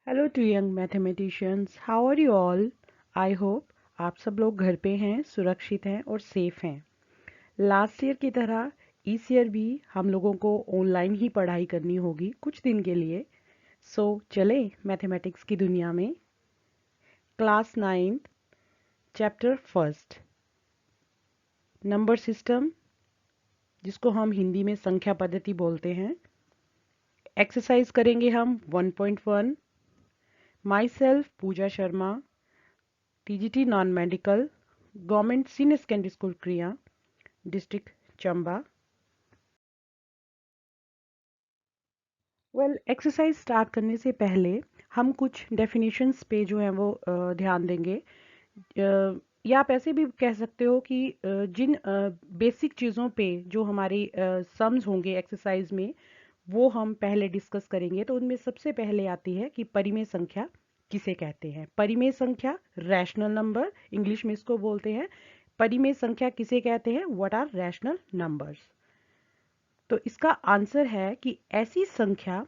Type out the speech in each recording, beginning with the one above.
Hello to young mathematicians, how are you all. I hope आप सब लोग घर पे हैं, सुरक्षित हैं और सेफ हैं। लास्ट ईयर की तरह इस ईयर भी हम लोगों को ऑनलाइन ही पढ़ाई करनी होगी कुछ दिन के लिए। सो चले मैथमेटिक्स की दुनिया में। Class 9th, chapter first, number system, जिसको हम हिंदी में संख्या पद्धति बोलते हैं। एक्सरसाइज करेंगे हम 1.1। Myself Pooja Sharma, TGT non medical, government senior secondary school Kriya, district Chamba. Exercise start करने से पहले हम कुछ डेफिनेशंस पे जो है वो ध्यान देंगे। या आप ऐसे भी कह सकते हो कि जिन बेसिक चीज़ों पे जो हमारी सम्स होंगे एक्सरसाइज में, वो हम पहले डिस्कस करेंगे। तो उनमें सबसे पहले आती है कि परिमेय संख्या किसे कहते हैं। परिमेय संख्या, रैशनल नंबर, इंग्लिश में इसको बोलते हैं। परिमेय संख्या किसे कहते हैं? What are rational numbers. तो इसका आंसर है कि ऐसी संख्या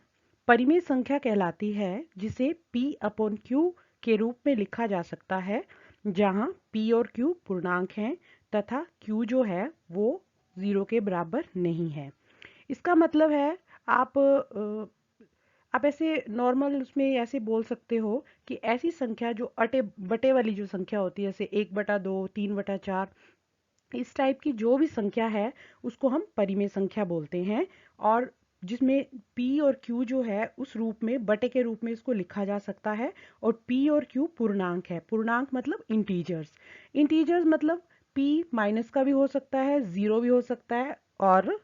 परिमेय संख्या कहलाती है जिसे P अपॉन Q के रूप में लिखा जा सकता है, जहां P और Q पूर्णांक हैं तथा Q जो है वो 0 के बराबर नहीं है। इसका मतलब है आप ऐसे नॉर्मल उसमें ऐसे बोल सकते हो कि ऐसी संख्या जो अटे बटे वाली जो संख्या होती है, जैसे 1/2, 3/4, इस टाइप की जो भी संख्या है उसको हम परिमेय संख्या बोलते हैं। और जिसमें p और q जो है उस रूप में बटे के रूप में इसको लिखा जा सकता है। और p और q पूर्णांक है। पूर्णांक मतलब इंटीजर्स। इंटीजर्स मतलब p माइनस का भी हो सकता है, जीरो भी हो सकता है, और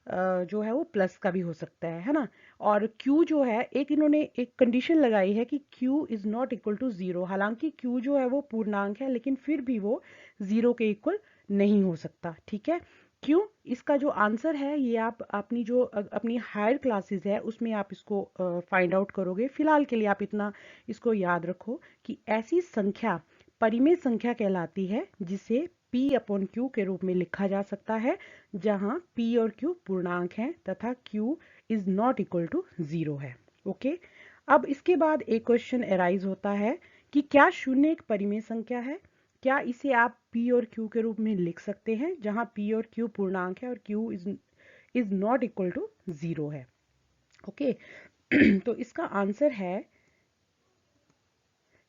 जो है वो प्लस का भी हो सकता है ना। और q जो है, एक इन्होंने एक कंडीशन लगाई है कि q is not equal to zero. हालांकि q जो है वो पूर्णांक है, लेकिन फिर भी वो जीरो के इक्वल नहीं हो सकता। ठीक है, क्यों? इसका जो आंसर है ये आप अपनी जो अपनी हायर क्लासेस है उसमें आप इसको फाइंड आउट करोगे। फिलहाल के लिए आप इतना इसको याद रखो कि ऐसी संख्या परिमेय संख्या कहलाती है जिसे p अपॉन q के रूप में लिखा जा सकता है, जहां p और q पूर्णांक हैं तथा q is not equal to zero है। ओके, अब इसके बाद एक क्वेश्चन अराइज होता है कि क्या शून्य एक परिमेय संख्या है? क्या इसे आप p और q के रूप में लिख सकते हैं, जहां p और q पूर्णांक है और q is not equal to zero है? ओके तो इसका आंसर है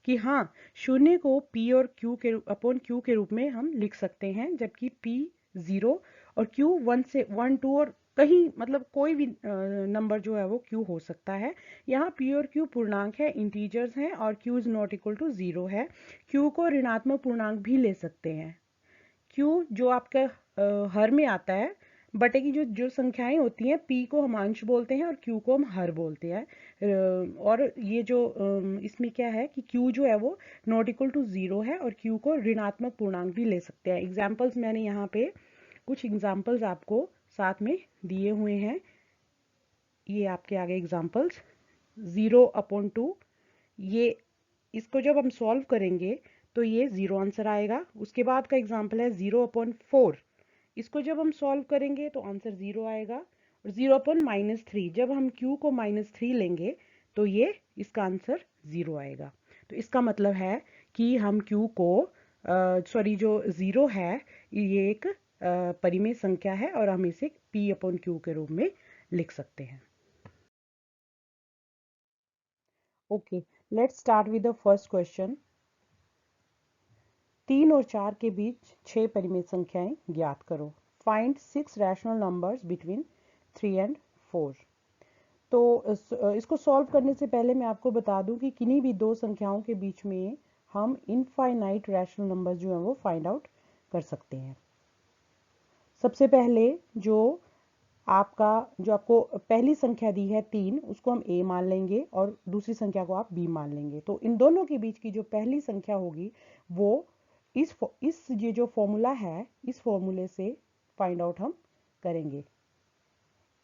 कि हाँ, शून्य को p और q के अपॉन q के रूप में हम लिख सकते हैं, जबकि p 0 और q 1 से 1 2 और कहीं मतलब कोई भी नंबर जो है वो q हो सकता है। यहाँ p और q पूर्णांक है, इंटीजर्स हैं, और q is not equal to zero है। q को ऋणात्मक पूर्णांक भी ले सकते हैं। q जो आपका हर में आता है, बटे की जो जो संख्याएं होती हैं, p को हम अंश बोलते हैं और q को हम हर बोलते हैं। और ये जो इसमें क्या है कि q जो है वो नॉट इक्वल टू जीरो है, और q को ऋणात्मक पूर्णांक भी ले सकते हैं। एग्जाम्पल्स मैंने यहाँ पे कुछ एग्जाम्पल्स आपको साथ में दिए हुए हैं। ये आपके आगे एग्जाम्पल्स। 0/2, ये इसको जब हम सॉल्व करेंगे तो ये जीरो आंसर आएगा। उसके बाद का एग्जाम्पल है 0/4, इसको जब हम सॉल्व करेंगे तो आंसर जीरो आएगा। और 0/-3, जब हम q को -3 लेंगे तो ये इसका आंसर जीरो आएगा। तो इसका मतलब है कि हम q को सॉरी, जो जीरो है ये एक परिमेय संख्या है और हम इसे p/q के रूप में लिख सकते हैं। Okay, let's start with the first question. 3 और 4 के बीच 6 परिमेय संख्याएं ज्ञात करो। Find 6 rational numbers between 3 and 4। तो इसको सॉल्व करने से पहले मैं आपको बता दूं कि किन्हीं भी दो संख्याओं के बीच में हम इनफाइनाइट रैशनल नंबर्स जो है वो फाइंड आउट कर सकते हैं। सबसे पहले जो आपको पहली संख्या दी है 3, उसको हम a मान लेंगे और दूसरी संख्या को आप b मान लेंगे। तो इन दोनों के बीच की जो पहली संख्या होगी वो इस ये जो फॉर्मूला है, इस फॉर्मूले से फाइंड आउट हम करेंगे।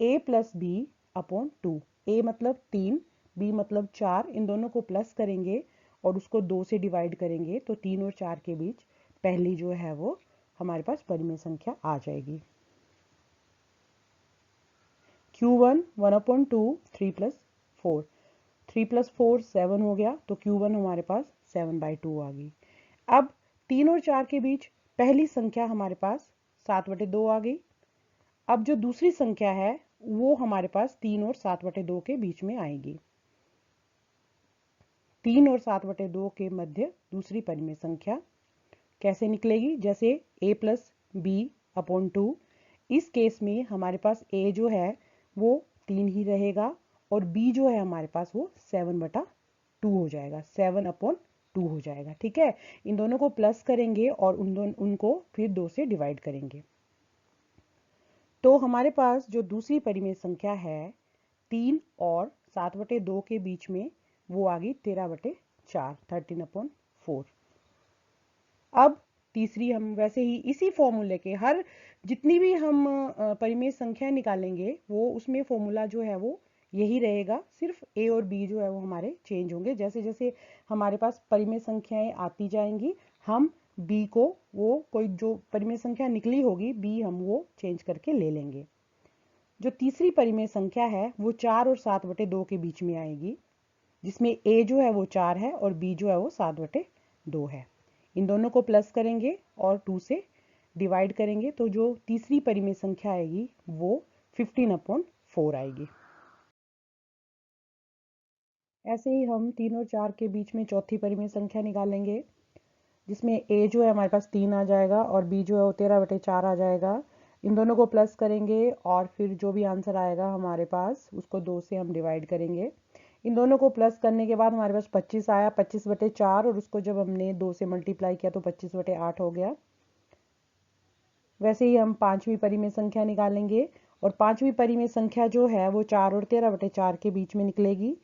a plus B upon 2। a मतलब 3, b मतलब 4, इन दोनों को प्लस करेंगे और उसको 2 से डिवाइड करेंगे तो 3 और 4 के बीच पहली जो है वो हमारे पास परिमेय संख्या आ जाएगी। q1 1/2, 3 + 4। 3+4 7 हो गया, तो Q1 हमारे पास 7/2 आ गई। अब 3 और 4 के बीच पहली संख्या हमारे पास 7/2 आ गई। अब जो दूसरी संख्या है वो हमारे पास 3 और 7/2 के बीच में आएगी। 3 और 7/2 के मध्य दूसरी परिमेय संख्या कैसे निकलेगी? जैसे a+b/2। इस केस में हमारे पास a जो है वो 3 ही रहेगा और b जो है हमारे पास वो 7/2 हो जाएगा, 7/2 हो जाएगा। ठीक है, इन दोनों को प्लस करेंगे और उनको फिर 2 से डिवाइड करेंगे। तो हमारे पास जो दूसरी परिमेय संख्या है 3 और 7/2 के बीच में, वो आ गई 13/4, 13/4। अब तीसरी हम वैसे ही इसी फॉर्मूले के हर जितनी भी हम परिमेय संख्या निकालेंगे वो उसमें फॉर्मूला जो है वो यही रहेगा, सिर्फ ए और बी जो है वो हमारे चेंज होंगे। जैसे जैसे हमारे पास परिमेय संख्याएं आती जाएंगी, हम बी को वो कोई जो परिमेय संख्या निकली होगी बी हम वो चेंज करके ले लेंगे। जो तीसरी परिमेय संख्या है वो 4 और 7/2 के बीच में आएगी, जिसमें ए जो है वो 4 है और बी जो है वो 7/2 है। इन दोनों को प्लस करेंगे और 2 से डिवाइड करेंगे, तो जो तीसरी परिमेय संख्या आएगी वो 15/4 आएगी। ऐसे ही हम 3 और 4 के बीच में चौथी परिमेय संख्या निकालेंगे, जिसमें a जो है हमारे पास 3 आ जाएगा और b जो है वो 13/4 आ जाएगा। इन दोनों को प्लस करेंगे और फिर जो भी आंसर आएगा हमारे पास उसको 2 से हम डिवाइड करेंगे। इन दोनों को प्लस करने के बाद हमारे पास 25 आया, 25/4, और उसको जब हमने 2 से मल्टीप्लाई किया तो 25/8 हो गया। वैसे ही हम पांचवी परिमेय संख्या निकालेंगे और पांचवी परिमेय संख्या जो है वो 4 और 13/4 के बीच में निकलेगी।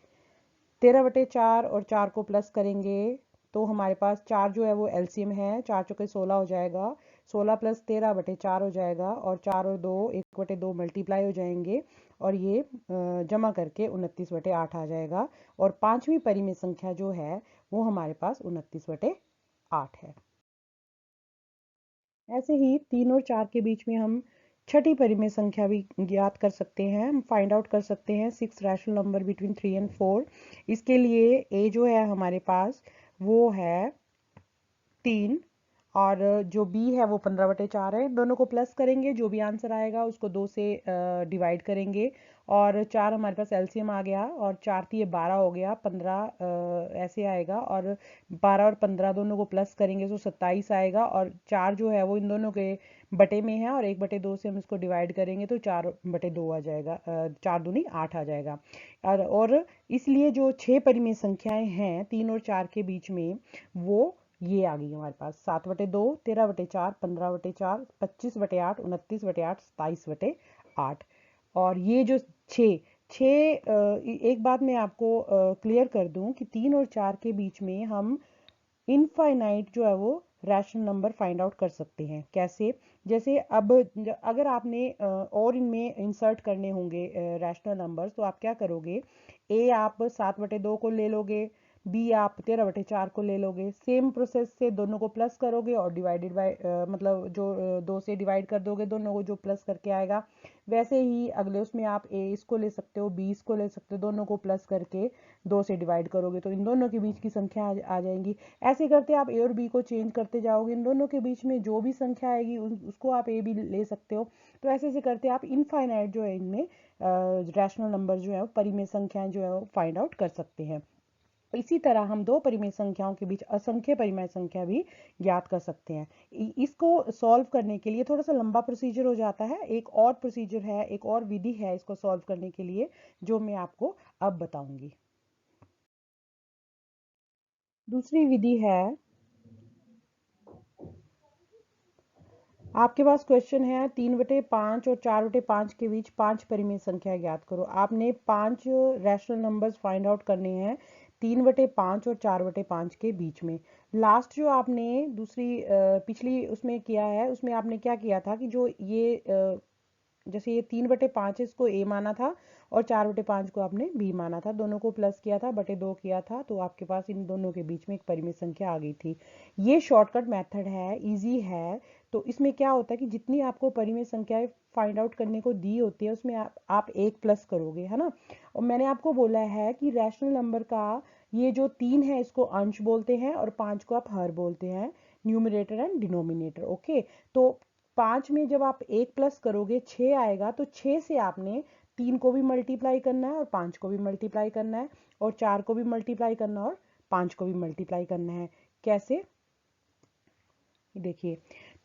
13/4 और 4 को प्लस करेंगे तो हमारे पास 4 जो है वो एलसीएम है, 4 चौके 16 हो जाएगा, 16 + 13/4 हो जाएगा और 4 और 2 1/2 मल्टीप्लाई हो जाएंगे और ये जमा करके 29/8 आ जाएगा। और पांचवी परिमेय संख्या जो है वो हमारे पास 29/8 है। ऐसे ही 3 और 4 के बीच में हम छठी परिमेय संख्या भी ज्ञात कर सकते हैं, हम फाइंड आउट कर सकते हैं 6 रैशनल नंबर बिटवीन 3 एंड 4। इसके लिए a जो है हमारे पास वो है 3 और जो b है वो 15/4 है। दोनों को प्लस करेंगे, जो भी आंसर आएगा उसको 2 से डिवाइड करेंगे और 4 हमारे पास एलसीएम आ गया और 4 थी ये 12 हो गया, 15 ऐसे आएगा और 12 और 15 दोनों को प्लस करेंगे तो 27 आएगा और 4 जो है वो इन दोनों के बटे में है और 1/2 से हम इसको डिवाइड करेंगे तो 4/2 आ जाएगा, 4 दूनी 8 आ जाएगा। और इसलिए जो 6 परिमेय संख्याएं हैं 3 और 4 के बीच में वो ये आ गई हमारे पास 7/2, 13/4, 15/4, 25/8, 29/8, 27/8। और ये जो एक बात मैं आपको क्लियर कर दूं कि 3 और 4 के बीच में हम इनफाइनाइट जो है वो रैशनल नंबर फाइंड आउट कर सकते हैं। कैसे? जैसे अब अगर आपने और इनमें इंसर्ट करने होंगे रैशनल नंबर्स तो आप क्या करोगे, ए आप 7/2 को ले लोगे, बी आप 13/4 को ले लोगे, सेम प्रोसेस से दोनों को प्लस करोगे और डिवाइडेड बाय मतलब जो 2 से डिवाइड कर दोगे दोनों को, जो प्लस करके आएगा। वैसे ही अगले उसमें आप ए इसको ले सकते हो, बी इसको ले सकते हो, दोनों को प्लस करके 2 से डिवाइड करोगे तो इन दोनों के बीच की संख्या आ जाएंगी। ऐसे करते आप ए और बी को चेंज करते जाओगे, इन दोनों के बीच में जो भी संख्या आएगी उसको आप ए बी ले सकते हो। तो ऐसे ऐसे करते आप इनफाइनाइट जो है इनमें रैशनल नंबर जो है परिमेय संख्याएं जो है वो फाइंड आउट कर सकते हैं। इसी तरह हम दो परिमेय संख्याओं के बीच असंख्य परिमेय संख्या भी ज्ञात कर सकते हैं। इसको सॉल्व करने के लिए थोड़ा सा लंबा प्रोसीजर हो जाता है, एक और प्रोसीजर है, एक और विधि है इसको सॉल्व करने के लिए जो मैं आपको अब बताऊंगी। दूसरी विधि है, आपके पास क्वेश्चन है 3/5 और 4/5 के बीच 5 परिमेय संख्या ज्ञात करो। आपने 5 रैशनल नंबर्स फाइंड आउट करने हैं 3/5 और 4/5 के बीच में। लास्ट जो आपने दूसरी पिछली उसमें किया है उसमें आपने क्या किया था कि जो ये जैसे ये 3/5 इसको ए माना था और 4/5 को आपने बी माना था, दोनों को प्लस किया था, बटे 2 किया था, तो आपके पास इन दोनों के बीच में एक परिमेय संख्या आ गई थी। ये शॉर्टकट मेथड है, इजी है, तो इसमें क्या होता है कि जितनी आपको परिमेय संख्याएं फाइंड आउट करने को दी होती है उसमें आप एक प्लस करोगे, है ना। और मैंने आपको बोला है कि रैशनल नंबर का ये जो 3 है इसको अंश बोलते हैं और 5 को आप हर बोलते हैं, न्यूमरेटर एंड डिनोमिनेटर। ओके, तो 5 में जब आप एक प्लस करोगे 6 आएगा, तो 6 से आपने 3 को भी मल्टीप्लाई करना है और 5 को भी मल्टीप्लाई करना है और 4 को भी मल्टीप्लाई करना है और 5 को भी मल्टीप्लाई करना है। कैसे, देखिए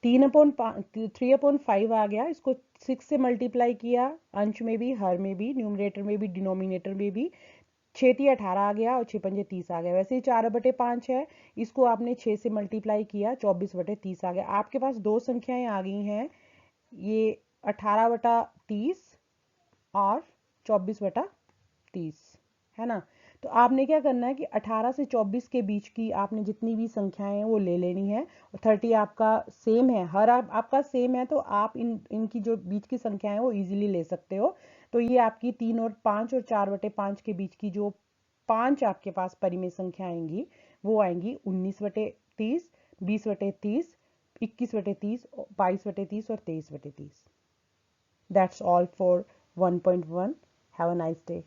3/5 आ गया, इसको 6 से मल्टीप्लाई किया, अंश में भी हर में भी न्यूमरेटर में भी डिनोमिनेटर में भी, 6×3 = 18 आ गया और 6×5 = 30 आ गया। वैसे ही 4/5 है, इसको आपने 6 से मल्टीप्लाई किया, 24/30 आ गया। आपके पास दो संख्याएं आ गई हैं, ये 18/30 और 24/30, है ना। तो आपने क्या करना है कि 18 से 24 के बीच की आपने जितनी भी संख्याएं हैं वो ले लेनी है। और 30 आपका सेम है, हर आपका सेम है, तो आप इनकी जो बीच की संख्याएं हैं वो इजीली ले सकते हो। तो ये आपकी 3 और 5 और 4/5 के बीच की जो 5 आपके पास परिमेय संख्या आएंगी वो आएंगी 19/30, 20/30, 21/30, 22/30 और 23/30। That's all for 1.1. Have a nice day.